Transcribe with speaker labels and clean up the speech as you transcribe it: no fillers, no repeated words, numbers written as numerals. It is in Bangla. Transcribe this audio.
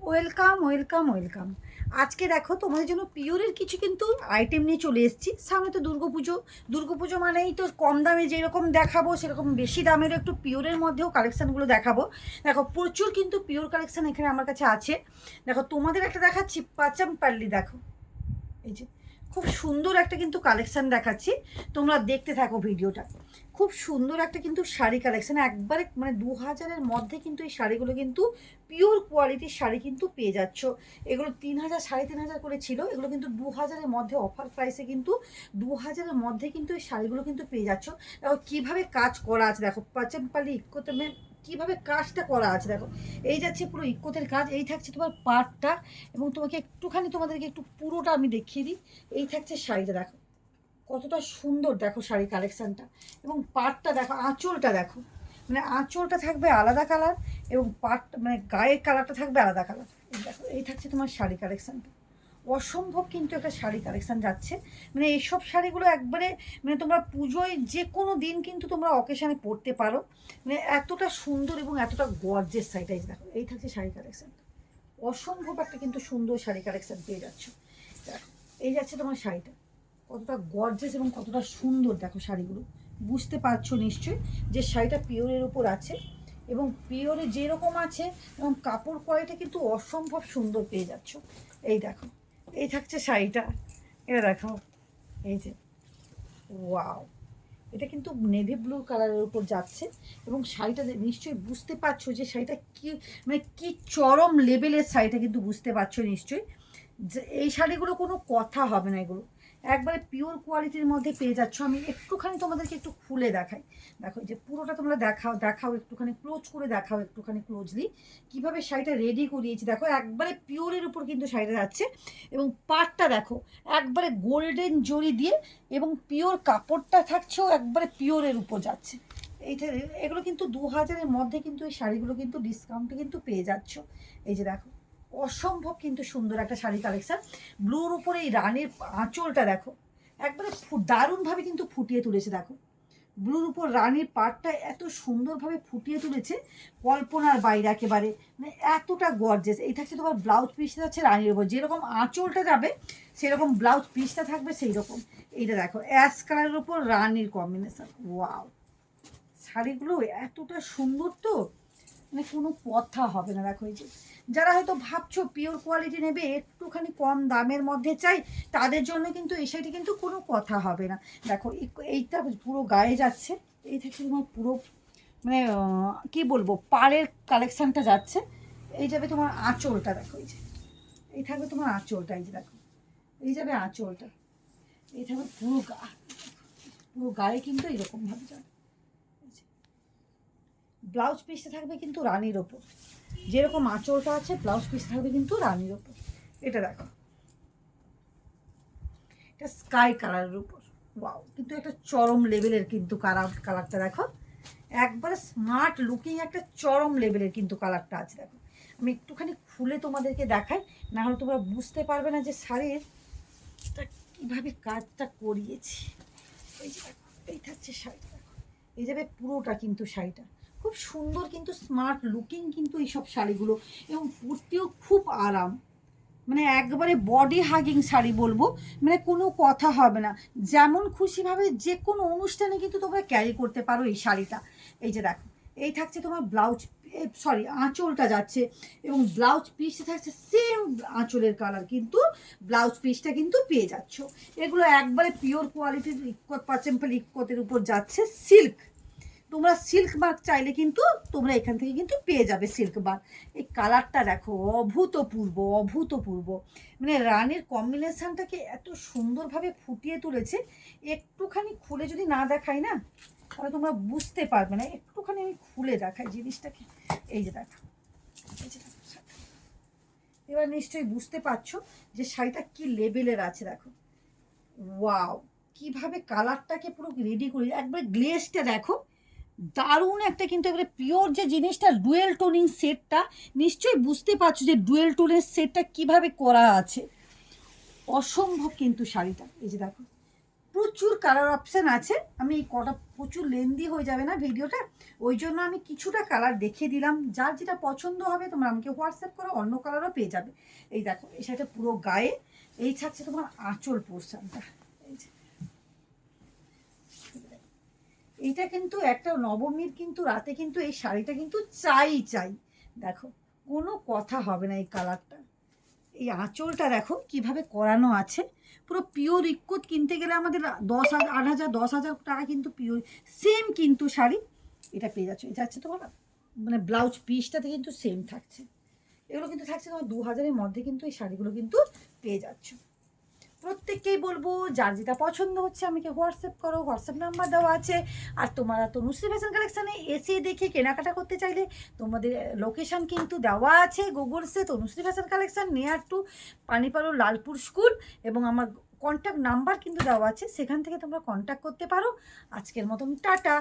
Speaker 1: Welcome welcome welcome. আজকে দেখো তোমাদের জন্য পিওরের কিছু কিন্তু আইটেম নিয়ে চলে এসেছি। সামনে তো দুর্গাপুজো, দুর্গাপুজো মানেই তো কম দামে যেরকম দেখাবো সেরকম বেশি দামেরও একটু পিওরের মধ্যেও কালেকশানগুলো দেখাবো। দেখো প্রচুর কিন্তু পিওর কালেকশান এখানে আমার কাছে আছে। দেখো তোমাদের একটা দেখাচ্ছি পাচাম পাল্লি, দেখো এই যে খুব সুন্দর একটা কিন্তু কালেকশান দেখাচ্ছি, তোমরা দেখতে থাকো ভিডিওটা। খুব সুন্দর একটা কিন্তু শাড়ি কালেকশান, একবারে মানে 2000-এর মধ্যে কিন্তু এই শাড়িগুলো কিন্তু পিওর কোয়ালিটির শাড়ি কিন্তু পেয়ে যাচ্ছ। এগুলো 3000 3500 করে ছিল, এগুলো কিন্তু 2000-এর মধ্যে অফার প্রাইসে কিন্তু 2000-এর মধ্যে কিন্তু এই শাড়িগুলো কিন্তু পেয়ে যাচ্ছ। দেখো কীভাবে কাজ করা আছে, দেখো পাচাম্পালি ইকোতে কীভাবে কাজটা করা আছে দেখো। এই যাচ্ছে পুরো ইকোতের কাজ, এই থাকছে তোমার পাটটা, এবং তোমাকে একটুখানি তোমাদেরকে একটু পুরোটা আমি দেখিয়ে দিই। এই থাকছে শাড়িটা, দেখো কতটা সুন্দর, দেখো শাড়ি কালেকশানটা। এবং পাটটা দেখো, আঁচলটা দেখো, মানে আঁচলটা থাকবে আলাদা কালার এবং পাট মানে গায়ের কালারটা থাকবে আলাদা কালার। এই দেখো এই থাকছে তোমার শাড়ি কালেকশানটা। অসম্ভব কিন্তু একটা শাড়ি কালেকশান যাচ্ছে, মানে এইসব শাড়িগুলো একবারে মানে তোমরা পুজোয় যে কোনো দিন কিন্তু তোমরা অকেশানে পরতে পারো, মানে এতটা সুন্দর এবং এতটা গর্জেস শাড়িটা। এই দেখো এই থাকছে শাড়ি কালেকশানটা। অসম্ভব একটা কিন্তু সুন্দর শাড়ি কালেকশান পেয়ে যাচ্ছ। দেখো এই যাচ্ছে তোমার শাড়িটা, কতটা গর্জেস এবং কতটা সুন্দর দেখো শাড়িগুলো। বুঝতে পারছো নিশ্চয়ই যে শাড়িটা পিওরের উপর আছে, এবং পিওরে যেরকম আছে এবং কাপড় কোয়ালিটি কিন্তু অসম্ভব সুন্দর পেয়ে যাচ্ছ। এই দেখো এই থাকছে শাড়িটা, এটা দেখো এই যে ওয়াও, এটা কিন্তু নেভি ব্লু কালারের উপর যাচ্ছে। এবং শাড়িটা নিশ্চয়ই বুঝতে পারছো যে শাড়িটা কি মানে কি চরম লেভেলের শাড়িটা কিন্তু বুঝতে পারছো নিশ্চয়ই যে এই শাড়িগুলো কোনো কথা হবে না, এগুলো একবারে পিওর কোয়ালিটির মধ্যে পেয়ে যাচ্ছ। আমি একটুখানি তোমাদেরকে একটু খুলে দেখাই, দেখো যে পুরোটা তোমরা দেখাও দেখাও একটুখানি ক্লোজ করে দেখাও একটুখানি ক্লোজলি কীভাবে শাড়িটা রেডি করিয়েছি। দেখো একবারে পিওরের উপর কিন্তু শাড়িটা যাচ্ছে, এবং পাটটা দেখো একবারে গোল্ডেন জরি দিয়ে, এবং পিওর কাপড়টা থাকছেও একবারে পিওরের উপর যাচ্ছে। এইটা এগুলো কিন্তু 2000-এর মধ্যে কিন্তু এই শাড়িগুলো কিন্তু ডিসকাউন্টে কিন্তু পেয়ে যাচ্ছ। এই যে দেখো অসম্ভব কিন্তু সুন্দর একটা শাড়ি কালেকশন। ব্লুর উপরে এই রানীর আঁচলটা দেখো একবারে দারুণভাবে কিন্তু ফুটিয়ে তুলেছে। দেখো ব্লুর উপর রানীর পাটটা এত সুন্দরভাবে ফুটিয়ে তুলেছে, কল্পনার বাইরে একেবারে, মানে এতটা গর্জেস। এই থাকছে তোমার ব্লাউজ পিসটা যাচ্ছে রানীর উপর, যেরকম আঁচলটা যাবে সেরকম ব্লাউজ পিসটা থাকবে সেই রকম। এইটা দেখো অ্যাশ কালারের উপর রানীর কম্বিনেশন, ওয়াও শাড়িগুলো এতটা সুন্দর তো মানে কোনো কথা হবে না। দেখো এই যে যারা হয়তো ভাবছো পিওর কোয়ালিটি নেবে একটুখানি কম দামের মধ্যে চাই, তাদের জন্য কিন্তু এই শাড়িটি কিন্তু কোনো কথা হবে না। দেখো এইটা পুরো গায়ে যাচ্ছে, এই থেকে তোমার পুরো মানে কি বলবো পাড়ের কালেকশানটা যাচ্ছে। এই যাবে তোমার আঁচলটা, দেখো এই যে এই থাকবে তোমার আঁচলটা, এই যে দেখো এই যাবে আঁচলটা, এই থাকবে পুরো পুরো গায়ে কিন্তু এইরকমভাবে যাবে। ব্লাউজ পিসটা থাকবে কিন্তু রানীর ওপর, যেরকম আঁচলটা আছে ব্লাউজ পিস থাকবে কিন্তু রানীর ওপর। এটা দেখো এটা স্কাই কালারের উপর, ওয়াও কিন্তু একটা চরম লেভেলের কিন্তু কালারটা দেখো, একবারে স্মার্ট লুকিং একটা চরম লেভেলের কিন্তু কালারটা আছে। দেখো আমি একটুখানি খুলে তোমাদেরকে দেখাই, না হলে তোমরা বুঝতে পারবে না যে শাড়িটা কীভাবে কাজটা করিয়েছি। এই যে দেখো এই থাকছে শাড়িটা, দেখো এই যাবে পুরোটা কিন্তু শাড়িটা খুব সুন্দর কিন্তু স্মার্ট লুকিং কিন্তু এইসব শাড়িগুলো, এবং পরতেও খুব আরাম, মানে একবারে বডি হাগিং শাড়ি বলবো, মানে কোনো কথা হবে না। যেমন খুশিভাবে যে কোনো অনুষ্ঠানে কিন্তু তোমরা ক্যারি করতে পারো এই শাড়িটা। এই যে দেখো এই থাকছে তোমার ব্লাউজ, সরি আঁচলটা যাচ্ছে, এবং ব্লাউজ পিসটা থাকছে সেম আঁচলের কালার কিন্তু ব্লাউজ পিসটা কিন্তু পেয়ে যাচ্ছ। এগুলো একবারে পিওর কোয়ালিটির ইক্কত পাচেম্পল ইক্কতের উপর যাচ্ছে সিল্ক। তোমরা সিল্ক মার্ক চাইলে কিন্তু তোমরা এখান থেকে কিন্তু পেয়ে যাবে সিল্ক মার্ক। এই কালারটা দেখো অভূতপূর্ব অভূতপূর্ব, মানে রানীর কম্বিনেশানটাকে এত সুন্দরভাবে ফুটিয়ে তুলেছে। একটুখানি খুলে যদি না দেখাই না তাহলে তোমরা বুঝতে পারবে না, একটুখানি আমি খুলে দেখাই জিনিসটাকে। এই যে দেখো এই যে দেখো, এবার নিশ্চয়ই বুঝতে পারছো যে শাড়িটা কি লেভেলের আছে। দেখো ওয়াও কিভাবে কালারটাকে পুরো রেডি করি, একবার গ্লেজটা দেখো দারুণ একটা কিন্তু এবারে পিওর যে জিনিসটা ডুয়েল টোনিং সেটটা, নিশ্চয়ই বুঝতে পারছো যে ডুয়েল টোনের সেটটা কিভাবে করা আছে। অসম্ভব কিন্তু শাড়িটা, এই যে দেখো প্রচুর কালার অপশান আছে। আমি এই কটা প্রচুর লেন্দি হয়ে যাবে না ভিডিওটা, ওই জন্য আমি কিছুটা কালার দেখিয়ে দিলাম। যার যেটা পছন্দ হবে তোমরা আমাকে হোয়াটসঅ্যাপ করো, অন্য কালারও পেয়ে যাবে। এই দেখো এই সাইডে পুরো গায়ে এই থাকছে তোমার আঁচল পোর্শনটা। এই যে এইটা কিন্তু একটা নবমীর কিন্তু রাতে কিন্তু এই শাড়িটা কিন্তু চাই। দেখো কোনো কথা হবে না। এই কালারটা, এই আঁচলটা দেখো কিভাবে করানো আছে, পুরো পিওর ইক্কত কিনতে গেলে আমাদের 10,000 8,000 10,000 টাকা কিন্তু পিওর সেম কিন্তু শাড়ি এটা পেয়ে যাচ্ছ। এটা হচ্ছে তোমার মানে ব্লাউজ পিসটাতে কিন্তু সেম থাকছে। এগুলো কিন্তু থাকছে তোমার 2,000-এর মধ্যে কিন্তু এই শাড়িগুলো কিন্তু পেয়ে যাচ্ছ। প্রত্যেককেই বলবো যার যেটা পছন্দ হচ্ছে আমাকে হোয়াটসঅ্যাপ করো, হোয়াটসঅ্যাপ নাম্বার দেওয়া আছে। আর তোমরা তনুশ্রী ফ্যাশন কালেকশানে এসে দেখে কেনাকাটা করতে চাইলে তোমাদের লোকেশান কিন্তু দেওয়া আছে গুগলসে, Tanushree fashion collection near to Panipadu Lalpur school, এবং আমার কন্ট্যাক্ট নাম্বার কিন্তু দেওয়া আছে, সেখান থেকে তোমরা কন্ট্যাক্ট করতে পারো। আজকের মতন টাটা।